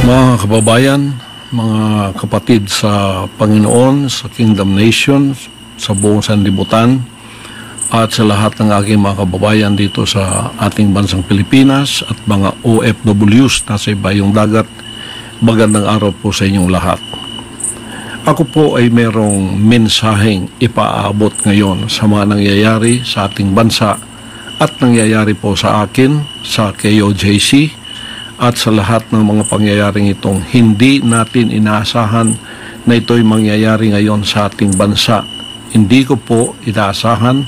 Mga kababayan, mga kapatid sa Panginoon, sa Kingdom Nation, sa buong sanlibutan, at sa lahat ng aking mga kababayan dito sa ating bansang Pilipinas at mga OFWs na sa ibayong dagat, magandang araw po sa inyong lahat. Ako po ay merong mensaheng ipaabot ngayon sa mga nangyayari sa ating bansa at nangyayari po sa akin, sa KOJC, at sa lahat ng mga pangyayaring itong hindi natin inaasahan na ito'y mangyayari ngayon sa ating bansa. Hindi ko po inaasahan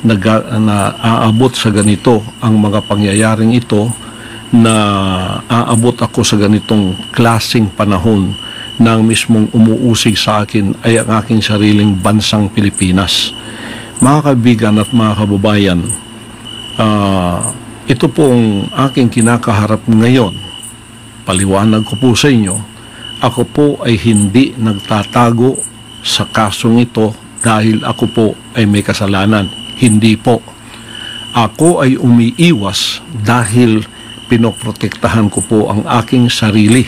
na aabot sa ganito ang mga pangyayaring ito, na aabot ako sa ganitong klaseng panahon na ang mismong umuusig sa akin ay ang aking sariling bansang Pilipinas. Mga kaibigan at mga kababayan, ito pong aking kinakaharap ngayon. Paliwanag ko po sa inyo, ako po ay hindi nagtatago sa kasong ito dahil ako po ay may kasalanan. Hindi po. Ako ay umiiwas dahil pinoprotektahan ko po ang aking sarili.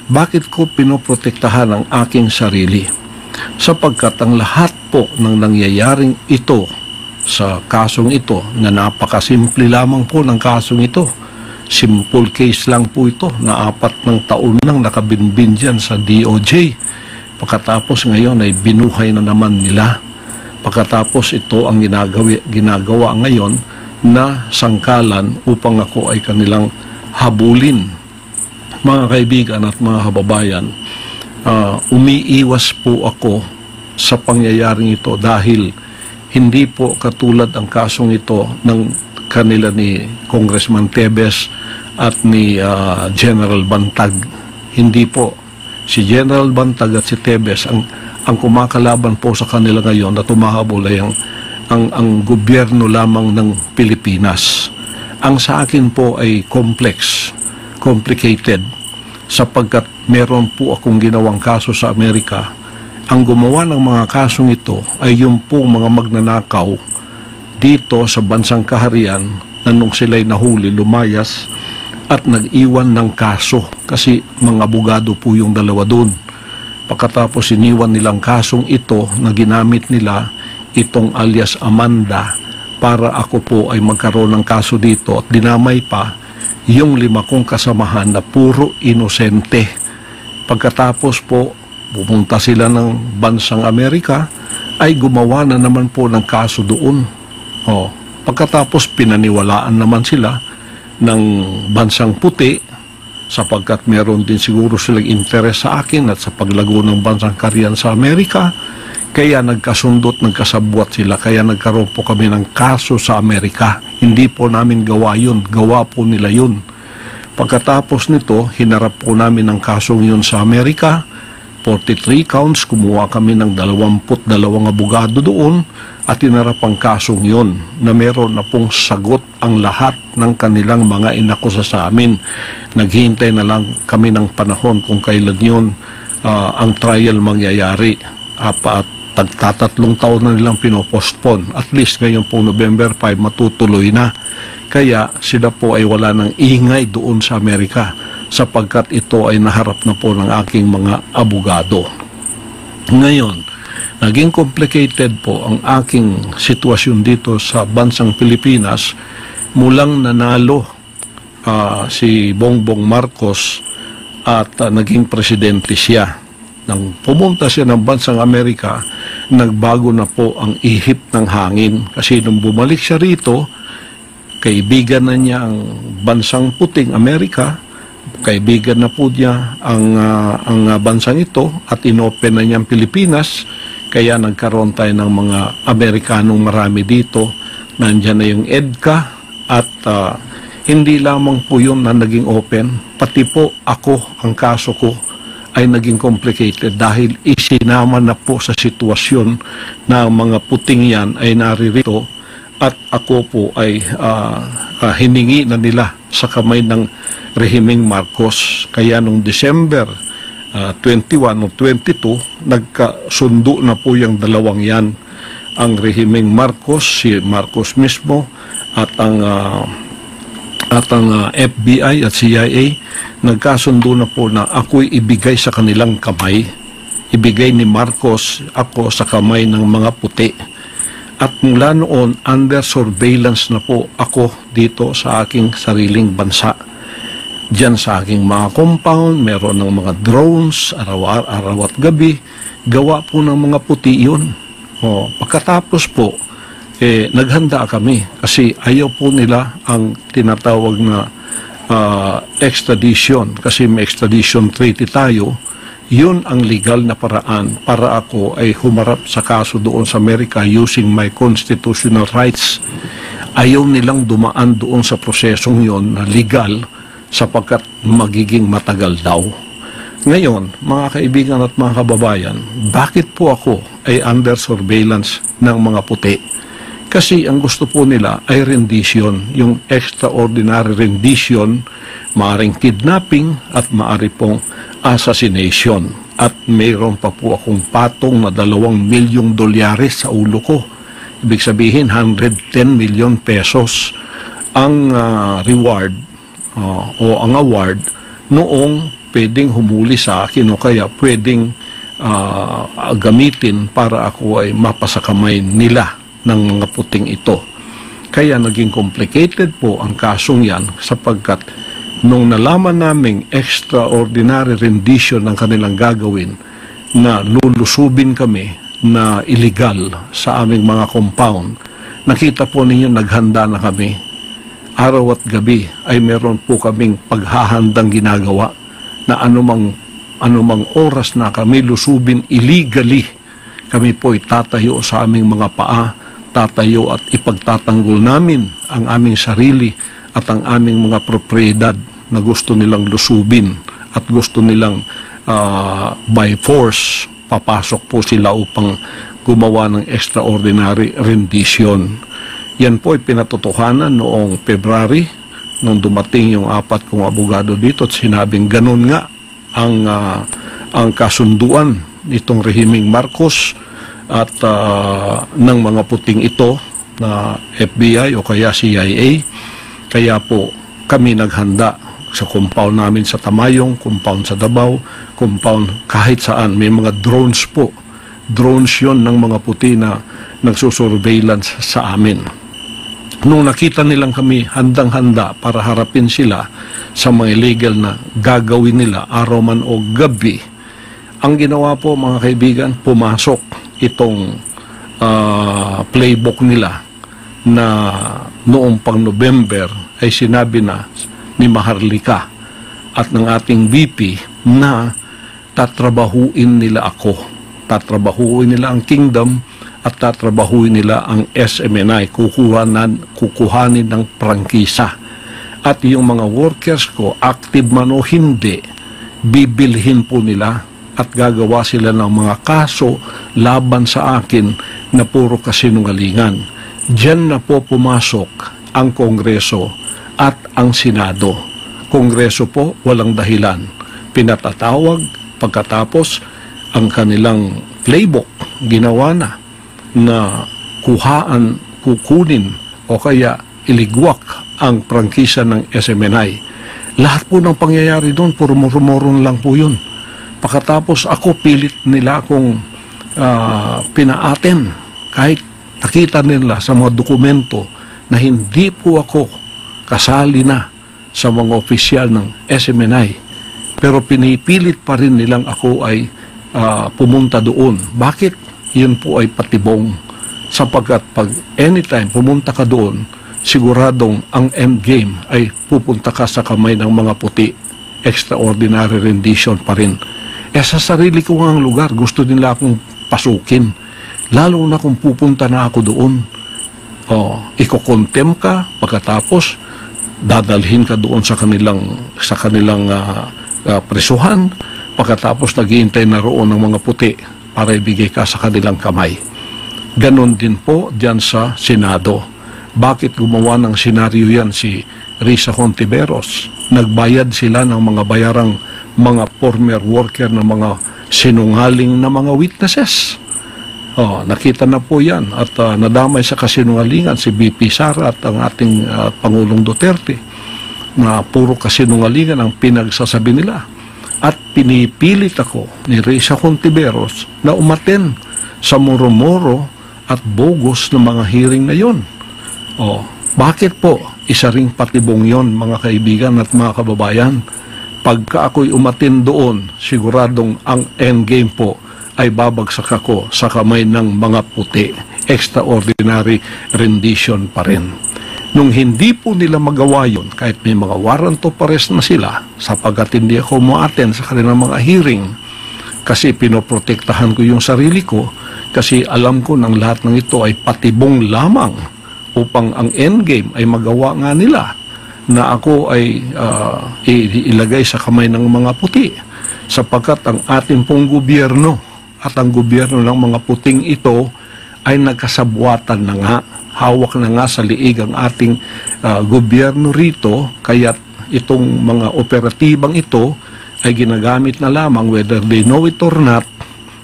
Bakit ko pinoprotektahan ang aking sarili? Sapagkat ang lahat po ng nangyayaring ito sa kasong ito, na napakasimple lamang po ng kasong ito. Simple case lang po ito, na 4 ng taon nang nakabinbin dyan sa DOJ. Pagkatapos ngayon ay binuhay na naman nila. Pagkatapos ito ang ginagawa ngayon na sangkalan upang ako ay kanilang habulin. Mga kaibigan at mga kababayan, umiiwas po ako sa pangyayaring ito dahil hindi po katulad ang kasong ito ng kanila ni Congressman Tebes at ni General Bantag. Hindi po. Si General Bantag at si Tebes ang kumakalaban po sa kanila ngayon na tumahabol ay ang gobyerno lamang ng Pilipinas. Ang sa akin po ay complicated, sapagkat meron po akong ginawang kaso sa Amerika. Ang gumawa ng mga kasong ito ay yung pong mga magnanakaw dito sa bansang kaharian na nung sila'y nahuli, lumayas at nag-iwan ng kaso kasi mga abogado po yung dalawa doon. Pagkatapos iniwan nilang kasong ito na ginamit nila itong alias Amanda para ako po ay magkaroon ng kaso dito, at dinamay pa yung 5 kong kasamahan na puro inosente. Pagkatapos po pumunta sila ng bansang Amerika, ay gumawa na naman po ng kaso doon. Pagkatapos pinaniwalaan naman sila ng bansang puti, sapagkat meron din siguro silang interes sa akin at sa paglago ng bansang kaharian sa Amerika, kaya nagkasundot, nagkasabwat sila, kaya nagkaroon po kami ng kaso sa Amerika. Hindi po namin gawa yun, gawa po nila yun. Pagkatapos nito, hinarap po namin ang kasong yun sa Amerika, 43 counts, kumuha kami ng 22 abogado doon at hinarap ang kasong yun na meron na pong sagot ang lahat ng kanilang mga inakusa sa amin. Naghihintay na lang kami ng panahon kung kailan yun ang trial mangyayari. At tagtatatlong taon na nilang pinopostpone. At least ngayon po November 5 matutuloy na. Kaya sila po ay wala ng ingay doon sa Amerika, sapagkat ito ay naharap na po ng aking mga abogado. Ngayon, naging complicated po ang aking sitwasyon dito sa bansang Pilipinas mulang nanalo si Bongbong Marcos at naging presidente siya. Nang pumunta siya ng bansang Amerika, nagbago na po ang ihip ng hangin, kasi nung bumalik siya rito, kaibigan na niya ang bansang puting Amerika, kaibigan na po niya ang bansang ito, at inopen na niya ang Pilipinas. Kaya nagkaroon tayo ng mga Amerikanong marami dito. Nandiyan na yung EDCA, at hindi lamang po yun na naging open, pati po ako, ang kaso ko ay naging complicated dahil isinama na po sa sitwasyon na mga puting yan ay naririto, at ako po ay hiningi na nila sa kamay ng rehimeng Marcos. Kaya noong December 21 o 22, nagkasundo na po yung dalawang yan. Ang rehimeng Marcos, si Marcos mismo, at ang at ang FBI at CIA nagkasundo na po na ako'y ibigay sa kanilang kamay. Ibigay ni Marcos ako sa kamay ng mga puti. At mula noon, under surveillance na po ako dito sa aking sariling bansa. Diyan sa aking mga compound, meron ng mga drones, araw at gabi. Gawa po ng mga puti yun. Pagkatapos po, naghanda kami kasi ayaw po nila ang tinatawag na extradition. Kasi may extradition treaty tayo. Yun ang legal na paraan para ako ay humarap sa kaso doon sa Amerika using my constitutional rights. Ayaw nilang dumaan doon sa prosesong yon na legal sapagkat magiging matagal daw. Ngayon, mga kaibigan at mga kababayan, bakit po ako ay under surveillance ng mga puti? Kasi ang gusto po nila ay rendition, yung extraordinary rendition, maaring kidnapping at maari pong assassination. At mayroon pa po akong patong na $2 milyong sa ulo ko. Ibig sabihin, 110 million pesos ang reward o ang award noong pwedeng humuli sa akin o kaya pwedeng gamitin para ako ay mapasakamay nila ng mga puting ito. Kaya naging complicated po ang kasong yan sapagkat nung nalaman naming extraordinary rendition ng kanilang gagawin na lulusubin kami na illegal sa aming mga compound, nakita po ninyo naghanda na kami. Araw at gabi ay meron po kaming paghahandang ginagawa na anumang oras na kami lusubin illegally, kami po itatayo sa aming mga paa, tatayo at ipagtatanggol namin ang aming sarili at ang aming mga propriedad na gusto nilang lusubin at gusto nilang by force papasok po sila upang gumawa ng extraordinary rendition. Yan po ay pinatotohanan noong February nung dumating yung 4 kong abogado dito at sinabing ganun nga ang kasunduan nitong rehimeng Marcos at ng mga puting ito na FBI o kaya CIA. Kaya po kami naghanda sa compound namin sa Tamayong, compound sa Davao, compound kahit saan. May mga drones po. Drones yon ng mga puti na nagsusurveillance sa amin. Nung nakita nilang kami handang-handa para harapin sila sa mga illegal na gagawin nila araw man o gabi, ang ginawa po mga kaibigan, pumasok itong playbook nila na noong pang November ay sinabi na ni Maharlika at ng ating VP na tatrabahuin nila ako. Tatrabahuin nila ang kingdom at tatrabahuin nila ang SMNI. Kukuhanin ng prangkisa. At yung mga workers ko, active man o hindi, bibilhin po nila at gagawa sila ng mga kaso laban sa akin na puro kasinungalingan. Diyan na po pumasok ang Kongreso at ang Senado. Kongreso po, walang dahilan. Pinatatawag, pagkatapos ang kanilang playbook ginawa na kukunin o kaya iligwak ang prangkisa ng SMNI. Lahat po ng pangyayari doon, puro murmuron lang po yun. Pagkatapos ako, pilit nila akong pinaaten kahit nakita nila sa mga dokumento na hindi po ako kasali na sa mga opisyal ng SMNI. Pero pinipilit pa rin nilang ako ay pumunta doon. Bakit? Yun po ay patibong. Sapagkat pag anytime pumunta ka doon, siguradong ang endgame ay pupunta ka sa kamay ng mga puti. Extraordinary rendition pa rin. Sa sarili ko ang lugar, gusto nila akong pasukin. Lalo na kung pupunta na ako doon. Iko-contem ka, pagkatapos dadalhin ka doon sa kanilang presuhan, pagkatapos naghihintay na roon ng mga puti para ibigay ka sa kanilang kamay. Ganon din po diyan sa Senado. Bakit gumawa ng senaryo yan si Risa Hontiveros? Nagbayad sila ng mga bayarang mga former worker na mga sinungaling na mga witnesses. Nakita na po yan at nadamay sa kasinungalingan si BP Sara at ang ating Pangulong Duterte. na puro kasinungalingan ang pinagsasabi nila. At pinipilit ako ni Risa Contiveros na umaten sa moro-moro at bogus ng mga hearing na yon. Bakit po? Isa ring patibong yon, mga kaibigan at mga kababayan. Pagka ako'y umatin doon, siguradong ang endgame po ay babagsak ako sa kamay ng mga puti. Extraordinary rendition pa rin. Nung hindi po nila magawa yun, kahit may mga warrant of arrest na sila, sapagkat hindi ako ma-attend sa kanilang mga hearing, kasi pinoprotektahan ko yung sarili ko, kasi alam ko ng lahat ng ito ay patibong lamang upang ang endgame ay magawa nga nila na ako ay ilagay sa kamay ng mga puti, sapagkat ang ating pong gobyerno at ang gobyerno ng mga puting ito ay nagkasabwatan na nga, hawak na nga sa liig ang ating gobyerno rito, kaya itong mga operatibang ito ay ginagamit na lamang, whether they know it or not,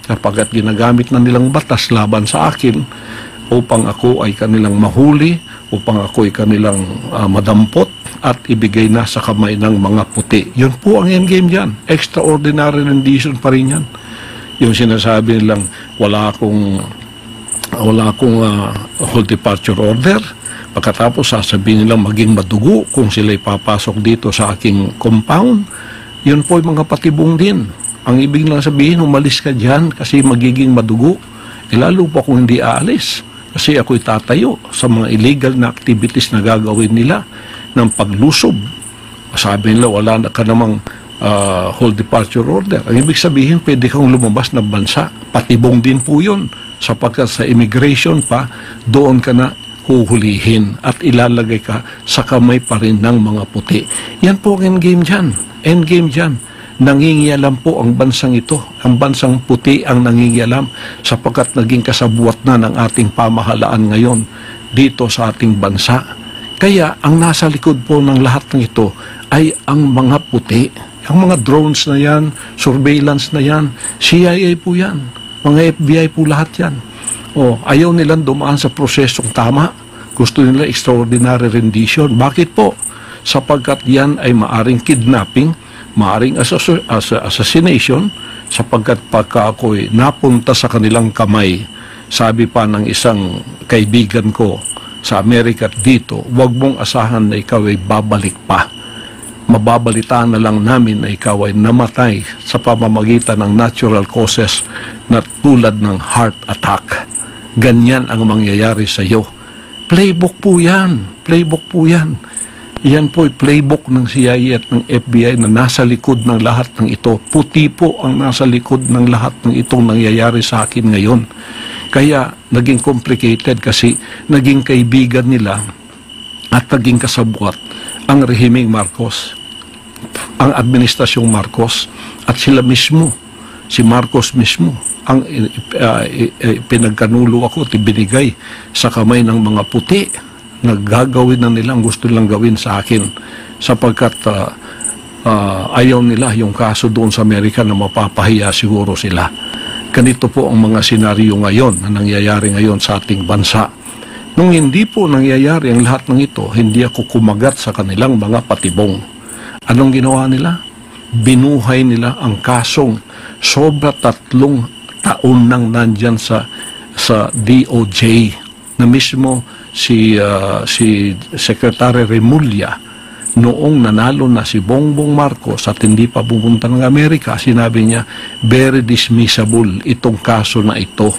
kapag ginagamit na nilang batas laban sa akin upang ako ay kanilang mahuli, upang ako ay kanilang madampot at ibigay na sa kamay ng mga puti. Yun po ang endgame dyan. Extraordinary rendition pa rin yan. Yung sinasabi nilang wala akong hold departure order, pagkatapos sasabihin nilang maging madugo kung sila'y papasok dito sa aking compound, yun po yung mga patibong din. Ang ibig lang sabihin, umalis ka dyan kasi magiging madugo. Lalo pa kung hindi aalis, kasi ako'y tatayo sa mga illegal na activities na gagawin nila ng paglusob. Sabi nila wala na ka namang hold departure order. Ang ibig sabihin, pwede kang lumabas ng bansa. Patibong din po yun, sapagkat sa immigration pa, doon ka na huhulihin at ilalagay ka sa kamay pa rin ng mga puti. Yan po ang endgame dyan. Endgame dyan. Nangingialam po ang bansang ito. Ang bansang puti ang nangingialam sapagkat naging kasabwat na ng ating pamahalaan ngayon dito sa ating bansa. Kaya ang nasa likod po ng lahat ng ito ay ang mga puti. Ang mga drones na yan, surveillance na yan, CIA po yan, mga FBI po lahat yan. Ayaw nilang dumaan sa prosesong tama. Gusto nila extraordinary rendition. Bakit po? Sapagkat yan ay maaring kidnapping, maaring assassination, sapagkat pagka ako'y napunta sa kanilang kamay, sabi pa ng isang kaibigan ko sa Amerika dito, huwag mong asahan na ikaw ay babalik pa. Mababalitaan na lang namin na ikaw ay namatay sa pamamagitan ng natural causes na tulad ng heart attack. Ganyan ang mangyayari sa iyo. Playbook po yan. Playbook po yan. Yan po ay playbook ng CIA at ng FBI na nasa likod ng lahat ng ito. Puti po ang nasa likod ng lahat ng itong nangyayari sa akin ngayon. Kaya naging complicated kasi naging kaibigan nila at naging kasabwat ang rehimeng Marcos, ang administrasyong Marcos, at sila mismo, si Marcos mismo, ang pinagkanulo ako at ibinigay sa kamay ng mga puti na gagawin na nilang gusto nilang gawin sa akin sapagkat ayaw nila yung kaso doon sa Amerika na mapapahiya siguro sila. Ganito po ang mga senaryo ngayon na nangyayari ngayon sa ating bansa. Nung hindi po nangyayari ang lahat ng ito, hindi ako kumagat sa kanilang mga patibong. Anong ginawa nila? Binuhay nila ang kasong sobra 3 taon nang nandyan sa DOJ na mismo si Secretary Remulla noong nanalo na si Bongbong Marcos at hindi pa pupunta ng Amerika, sinabi niya, very dismissible itong kaso na ito.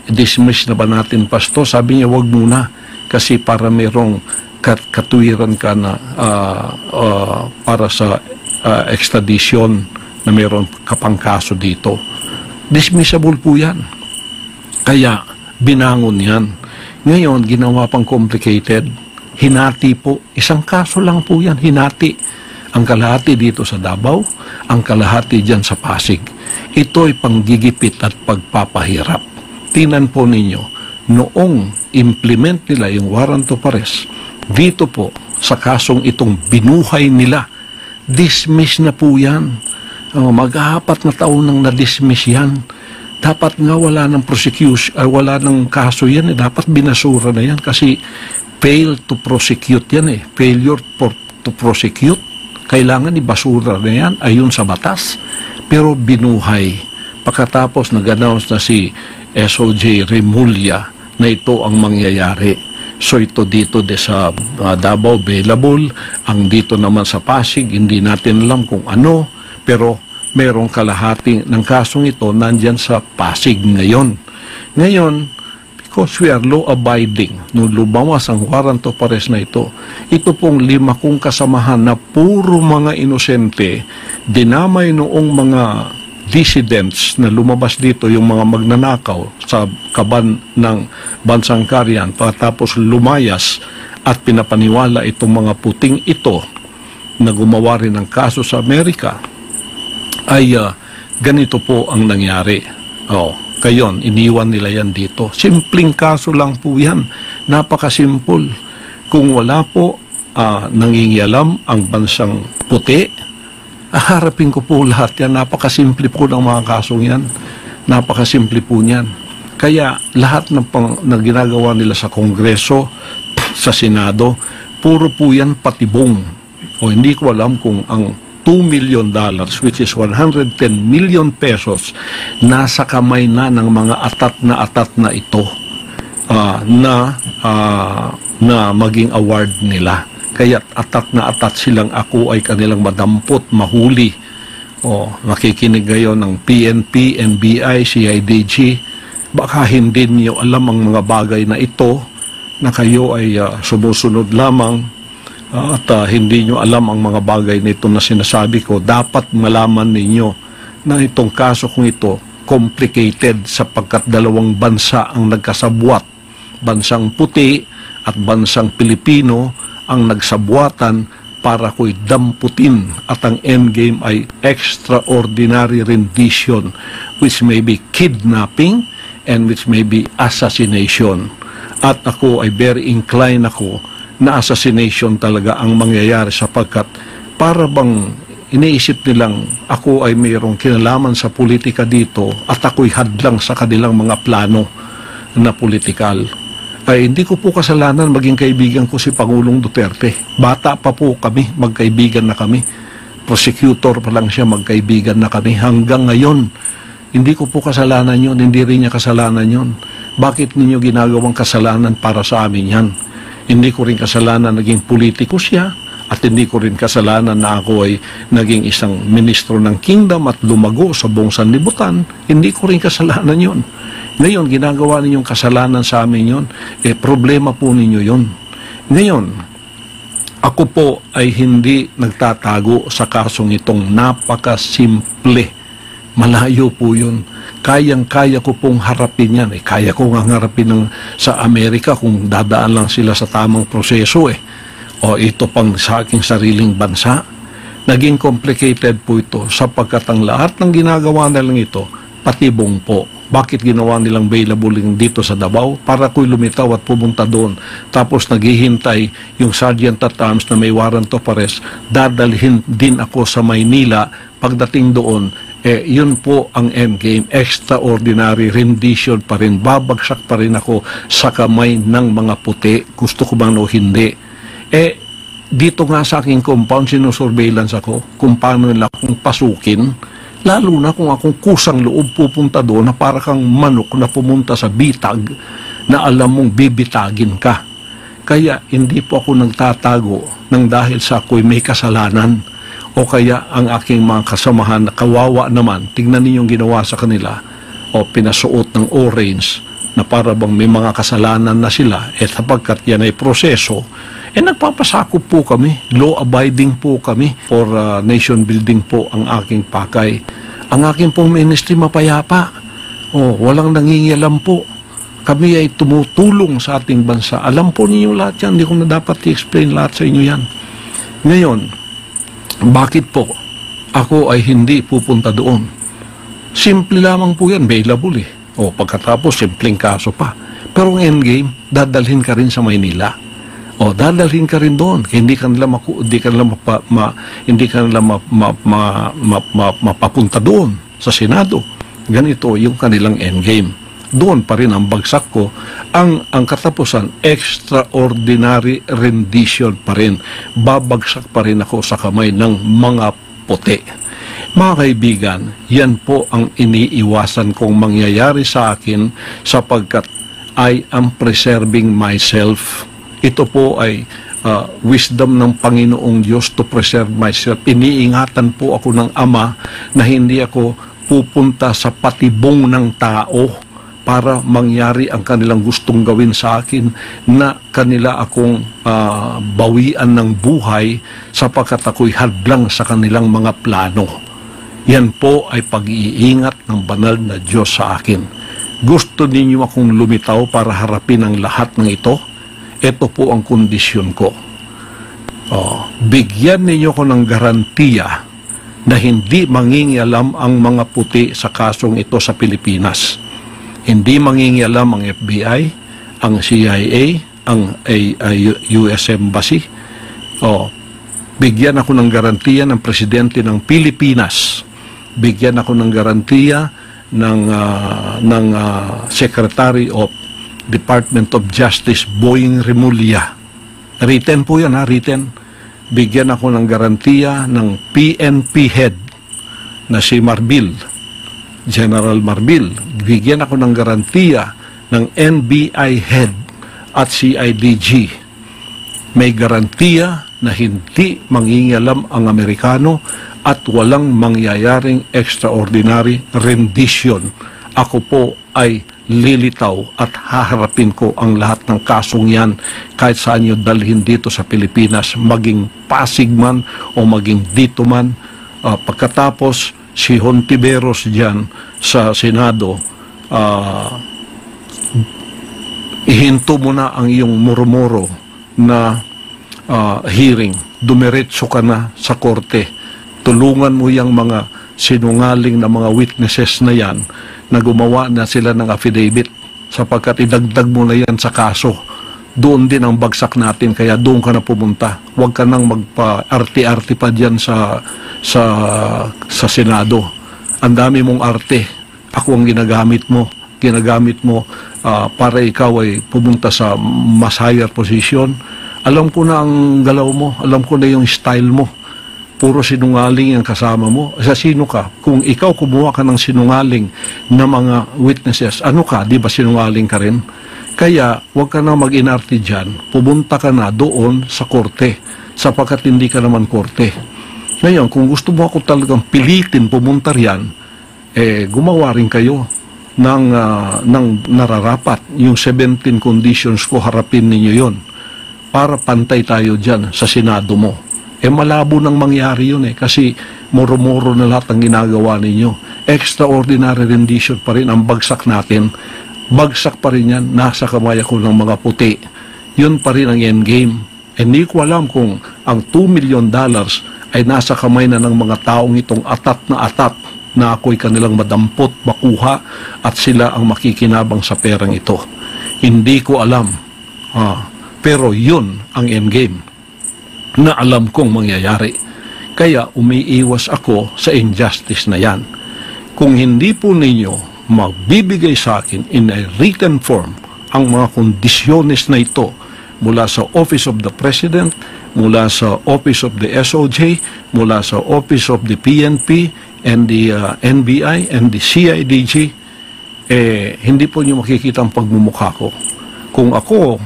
Dismiss na ba natin, Pastor? Sabi niya, wag muna kasi para mayroong katuwiran ka na para sa extradition na mayroon kapang kaso dito. Dismissible po yan. Kaya binangon yan. Ngayon, ginawa pang complicated. Hinati po. Isang kaso lang po yan. Hinati. Ang kalahati dito sa Davao, ang kalahati dyan sa Pasig. Ito ay panggigipit at pagpapahirap. Tingnan po ninyo, noong implement nila yung warrant of arrest, dito po sa kasong itong binuhay nila, dismiss na po yan. Mag-4 na taon nang na-dismiss yan. Dapat nga wala ng prosecution, wala ng kaso yan. Dapat binasura na yan kasi fail to prosecute yan . Failure to prosecute. Kailangan ibasura na yan ayon sa batas. Pero binuhay. Pagkatapos nag-announce na si SOJ Remulla na ito ang mangyayari. So ito dito sa Davao available, ang dito naman sa Pasig, hindi natin alam kung ano, pero merong kalahati ng kasong ito nandyan sa Pasig ngayon. Ngayon, because we are law-abiding, nung lumawas ang warrant of arrest na ito pong 5 kong kasamahan na puro mga inosente, dinamay noong mga dissidents na lumabas dito, yung mga magnanakaw sa kaban ng Bansang Karian, pagkatapos lumayas at pinapaniwala itong mga puting ito na gumawa rin ng kaso sa Amerika, ay ganito po ang nangyari. Kayon, iniwan nila yan dito. Simpleng kaso lang po yan. Napakasimple. Kung wala po nangingialam ang Bansang Puti, harapin ko po lahat yan. Napakasimple po ng mga kasong yan. Napakasimple po niyan. Kaya lahat na ginagawa nila sa Kongreso, sa Senado, puro po yan patibong. O hindi ko alam kung ang $2 million, which is 110 million pesos, nasa kamay na ng mga atat na ito na maging award nila. Kaya atat silang ako ay kanilang madampot, mahuli. Nakikinig ngayon ng PNP, NBI, CIDG. Baka hindi niyo alam ang mga bagay na ito, na kayo ay sumusunod lamang at hindi nyo alam ang mga bagay na ito na sinasabi ko. Dapat malaman ninyo na itong kaso kong ito complicated sapagkat 2 bansa ang nagkasabwat. Bansang Puti at Bansang Pilipino ang nagsabuatan para ko'y damputin, at ang endgame ay extraordinary rendition, which may be kidnapping and which may be assassination. At ako ay very inclined na assassination talaga ang mangyayari, sapagkat para bang iniisip nilang ako ay mayroong kinalaman sa politika dito at ako'y hadlang sa kanilang mga plano na politikal. Ay hindi ko po kasalanan maging kaibigan ko si Pangulong Duterte. Bata pa po kami, magkaibigan na kami. Prosecutor pa lang siya, magkaibigan na kami. Hanggang ngayon, hindi ko po kasalanan yun, hindi rin niya kasalanan yun. Bakit ninyo ginagawang kasalanan para sa amin yan? Hindi ko rin kasalanan naging politiko siya, at hindi ko rin kasalanan na ako ay naging isang ministro ng kingdom at lumago sa buong sanlibutan. Hindi ko rin kasalanan yun. Ngayon, ginagawa ninyong kasalanan sa amin yun, problema po ninyo yun. Ngayon, ako po ay hindi nagtatago sa kasong itong napakasimple. Malayo po yun. Kayang-kaya ko pong harapin yan. Kaya ko nga harapin sa Amerika kung dadaan lang sila sa tamang proseso. O ito pang sa aking sariling bansa. Naging complicated po ito sapagkat ang lahat ng ginagawa nilang ito, patibong po. Bakit ginawa nilang available dito sa Davao? Para ko'y lumitaw at pumunta doon. Tapos naghihintay yung sergeant at arms na may warrant of arrest. Dadalhin din ako sa Maynila. Pagdating doon, yun po ang endgame. Extraordinary rendition pa rin. Babagsak pa rin ako sa kamay ng mga puti. Gusto ko bang o hindi? Dito nga sa aking compound, sinusurveillance ako kung paano nila akong pasukin. Lalo na kung akong kusang loob pupunta doon na para kang manok na pumunta sa bitag na alam mong bibitagin ka. Kaya hindi po ako nagtatago ng dahil sa ako'y may kasalanan o kaya ang aking mga kasamahan na kawawa naman. Tingnan ninyong ginawa sa kanila o pinasuot ng orange na para bang may mga kasalanan na sila. Sapagkat yan ay proseso, nagpapasakop po kami, law-abiding po kami, for nation building po ang aking pakay. Ang aking pong ministry mapayapa. Walang nangingialam po. Kami ay tumutulong sa ating bansa. Alam po ninyo lahat yan. Hindi ko na dapat i-explain lahat sa inyo yan. Ngayon, bakit po ako ay hindi pupunta doon? Simple lamang po yan, available pagkatapos, simpleng kaso pa. Pero ang endgame, dadalhin ka rin sa Maynila. Dadalhin ka rin doon. Hindi ka nila mapapunta doon sa Senado. Ganito yung kanilang endgame. doon pa rin ang bagsak ko. Ang katapusan, extraordinary rendition pa rin. Babagsak pa rin ako sa kamay ng mga puti. Mga kaibigan, yan po ang iniiwasan kong mangyayari sa akin sapagkat I am preserving myself. Ito po ay wisdom ng Panginoong Diyos to preserve myself. Iniingatan po ako ng Ama na hindi ako pupunta sa patibong ng tao para mangyari ang kanilang gustong gawin sa akin, na kanila akong bawian ng buhay sapagkat ako'y hadlang sa kanilang mga plano. Yan po ay pag-iingat ng banal na Diyos sa akin. Gusto ninyo akong lumitaw para harapin ang lahat ng ito? Ito po ang kondisyon ko. Bigyan ninyo ko ng garantiya na hindi mangingialam ang mga puti sa kasong ito sa Pilipinas. Hindi mangingialam ang FBI, ang CIA, ang US Embassy. Bigyan ako ng garantiya ng Presidente ng Pilipinas. Bigyan ako ng garantiya ng Secretary of Department of Justice Boying Remulla. Written po yan, written. Bigyan ako ng garantiya ng PNP head na si Marbil, General Marbil. Bigyan ako ng garantiya ng NBI head at CIDG. May garantiya na hindi mangingialam ang Amerikano at walang mangyayaring extraordinary rendition. Ako po ay lilitaw at haharapin ko ang lahat ng kasong yan kahit saan nyo dalhin dito sa Pilipinas, maging Pasig man o maging dito man. Pagkatapos si Hontiveros dyan sa Senado, ihinto mo na ang iyong murmuro na hearing, dumiretso ka na sa korte, tulungan mo yung mga sinungaling na mga witnesses na yan na gumawa na sila ng affidavit, sapagkat idagdag mo na yan sa kaso. Doon din ang bagsak natin, kaya doon ka na pumunta. Huwag ka nang magpa-arte-arte pa dyan sa Senado. Ang dami mong arte. Ako ang ginagamit mo para ikaw ay pumunta sa mas higher position. Alam ko na ang galaw mo, alam ko na yung style mo. Puro sinungaling ang kasama mo. Sa sino ka? Kung ikaw kumuha ka ng sinungaling na mga witnesses, ano ka? Di ba sinungaling ka rin? Kaya, huwag ka na mag-inarte dyan. Pumunta ka na doon sa korte, sapagkat hindi ka naman korte. Ngayon, kung gusto mo ako talagang pilitin pumunta riyan, gumawa rin kayo ng nararapat. Yung 17 conditions ko, harapin ninyo yon para pantay tayo dyan sa Senado mo. Malabo nang mangyari yun kasi muro-muro na lahat ang ginagawa ninyo. Extraordinary rendition pa rin ang bagsak natin. Bagsak pa rin yan, nasa kamay ako ng mga puti. Yun pa rin ang endgame. Hindi ko alam kung ang $2 million ay nasa kamay na ng mga taong itong atat na ako'y kanilang madampot, makuha at sila ang makikinabang sa perang ito. Hindi ko alam. Pero yun ang endgame na alam kong mangyayari. Kaya umiiwas ako sa injustice na yan. Kung hindi po ninyo magbibigay sa akin in a written form ang mga kondisyones na ito mula sa Office of the President, mula sa Office of the SOJ, mula sa Office of the PNP and the NBI and the CIDG, hindi po nyo makikita ang pagmumukha ko. Kung ako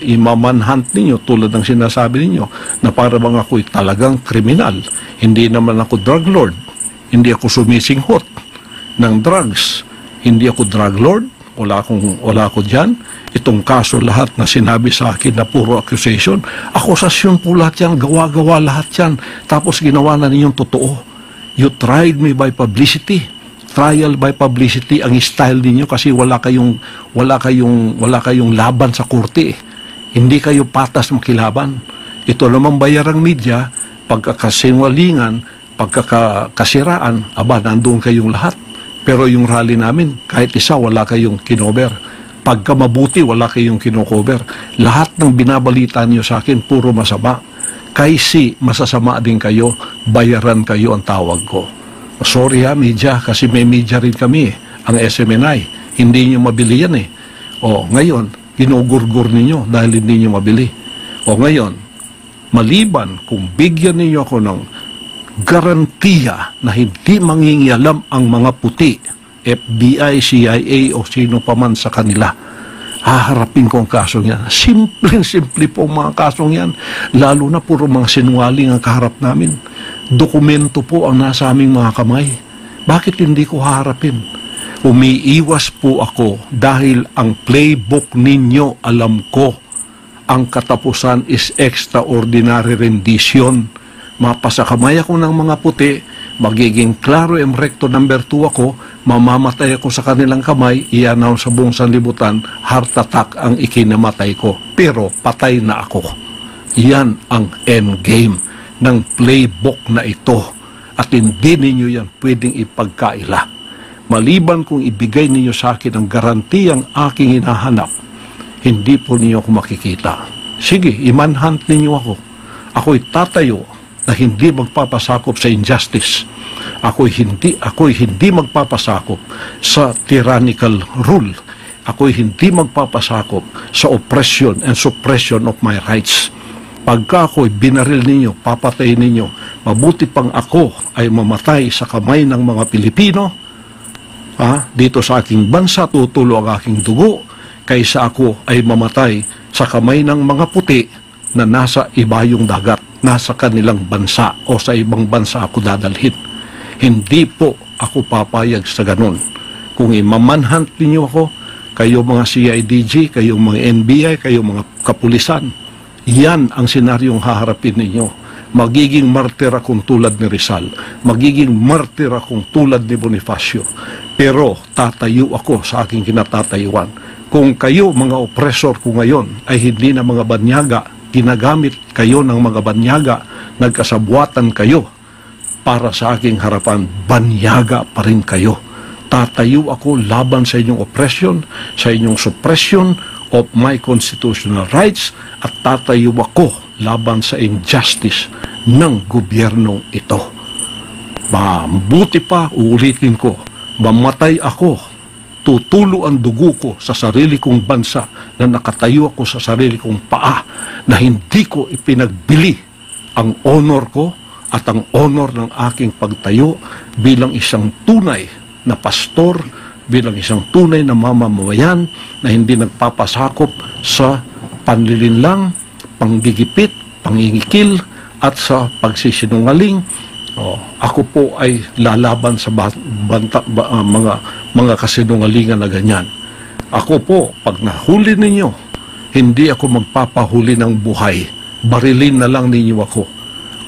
imamanhunt ninyo tulad ng sinasabi ninyo na para bang ako'y talagang kriminal. Hindi naman ako drug lord. Hindi ako sumisinghot ng drugs. Hindi ako drug lord. Wala ako dyan. Itong kaso lahat na sinabi sa akin na puro accusation, akusasyon po lahat yan, gawa-gawa lahat yan. Tapos ginawa na ninyong totoo. You tried me by publicity. Trial by publicity ang style niyo kasi wala kayong laban sa korte. Hindi kayo patas makilaban. Ito namang bayarang media, pagkakasinwalingan, pagkakasiraan, nandoon kayong lahat. Pero yung rally namin, kahit isa wala kayong kinover. Pagka mabuti, wala kayong kinocover. Lahat ng binabalita niyo sa akin, puro masama. Kasi masasama din kayo, bayaran kayo ang tawag ko. Sorry media, kasi may media rin kami, ang SMNI. Hindi nyo mabili yan eh. O ngayon, ginugurgur ninyo dahil hindi nyo mabili. O ngayon, maliban kung bigyan ninyo ako ng garantiya na hindi mangingialam ang mga puti, FBI, CIA o sino pa man sa kanila, haharapin ko ang kasong yan. Simple po ang mga kasong yan. Lalo na puro mga sinungaling ang kaharap namin. Dokumento po ang nasa aming mga kamay. Bakit hindi ko haharapin? Umiiwas po ako dahil ang playbook ninyo, alam ko, ang katapusan is extraordinary rendition. Mapasakamay ako ng mga puti, magiging klaro recto number 2 ako, mamamatay ako sa kanilang kamay, i-announce sa buong sanlibutan, heart attack ang ikinamatay ko. Pero patay na ako. Yan ang endgame ng playbook na ito. At hindi ninyo yan pwedeng ipagkaila. Maliban kung ibigay ninyo sa akin ang garantiyang aking hinahanap, hindi po ninyo ako makikita. Sige, i-manhunt ninyo ako. Ako'y tatayo na hindi magpapasakop sa injustice. Ako'y hindi magpapasakop sa tyrannical rule. Ako'y hindi magpapasakop sa oppression and suppression of my rights. Pagka ako'y binaril ninyo, papatayin ninyo, mabuti pang ako ay mamatay sa kamay ng mga Pilipino, dito sa aking bansa, tutulo ang aking dugo, kaysa ako ay mamatay sa kamay ng mga puti na nasa ibayong dagat, nasa kanilang bansa o sa ibang bansa ako dadalhin. Hindi po ako papayag sa ganun. Kung imamanhunt ninyo ako, kayo mga CIDG, kayo mga NBI, kayo mga kapulisan, yan ang senaryong haharapin ninyo. Magiging martir akong tulad ni Rizal, magiging martir akong tulad ni Bonifacio, pero tatayo ako sa aking kinatatayuan. Kung kayo, mga oppressor ko ngayon, ay hindi na mga banyaga, ginagamit kayo ng mga banyaga, nagkasabuatan kayo para sa aking harapan, banyaga pa rin kayo. Tatayo ako laban sa inyong oppression, sa inyong suppression of my constitutional rights, at tatayo ako laban sa injustice ng gobyernong ito. Mabuti pa, uulitin ko, mamatay ako, tutulo ang dugo ko sa sarili kong bansa na nakatayo ako sa sarili kong paa na hindi ko ipinagbili ang honor ko at ang honor ng aking pagtayo bilang isang tunay na pastor, bilang isang tunay na mamamayan na hindi nagpapasakop sa panlilinlang, panggigipit, pangingikil at sa pagsisinungaling. Ako po ay lalaban sa mga kasinungalingan na ganyan. Ako po, pag nahuli ninyo, hindi ako magpapahuli ng buhay. Barilin na lang ninyo ako.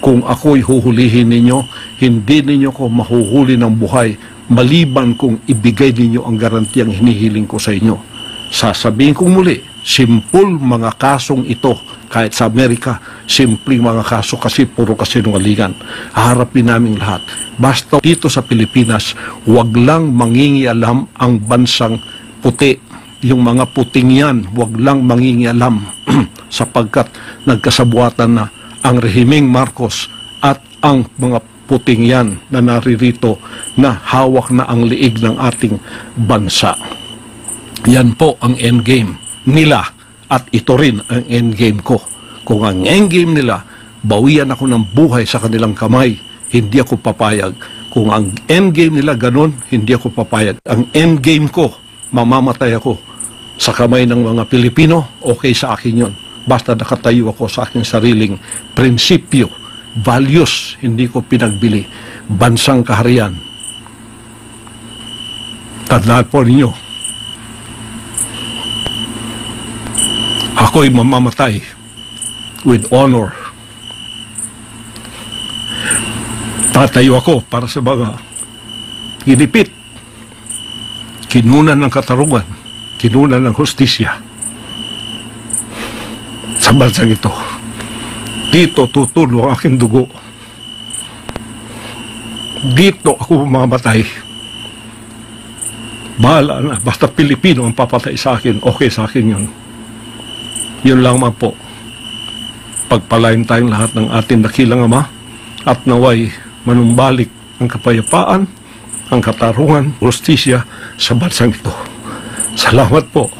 Kung ako'y huhulihin ninyo, hindi ninyo ko mahuhuli ng buhay, maliban kung ibigay ninyo ang garantiyang hinihiling ko sa inyo. Sasabihin kong muli, simple mga kasong ito. Kahit sa Amerika, simpleng mga kaso kasi puro kasinungalingan. Haharapin namin lahat. Basta dito sa Pilipinas, wag lang mangingialam ang bansang puti. Yung mga puting yan, wag lang mangingialam sapagkat nagkasabuatan na ang rehimeng Marcos at ang mga puting yan na naririto na hawak na ang liig ng ating bansa. Yan po ang endgame nila. At ito rin ang endgame ko. Kung ang endgame nila, bawian ako ng buhay sa kanilang kamay, hindi ako papayag. Kung ang endgame nila ganun, hindi ako papayag. Ang endgame ko, mamamatay ako sa kamay ng mga Pilipino, okay sa akin yun. Basta nakatayo ako sa aking sariling prinsipyo, values, hindi ko pinagbili. Bansang kaharian. Tandaan po ninyo, ako'y mamamatay with honor. Tatayo ako para sa mga ginipit, kinunan ng katarungan, kinunan ng hustisya sa bansang ito. Dito tutulo ang aking dugo. Dito ako mamamatay. Bahala na, basta Pilipino ang papatay sa akin, okay sa akin yun. Yun lang man po. Pagpalain tayong lahat ng ating dakilang Ama at naway manumbalik ang kapayapaan, ang katarungan, justisya sa bansang ito. Salamat po.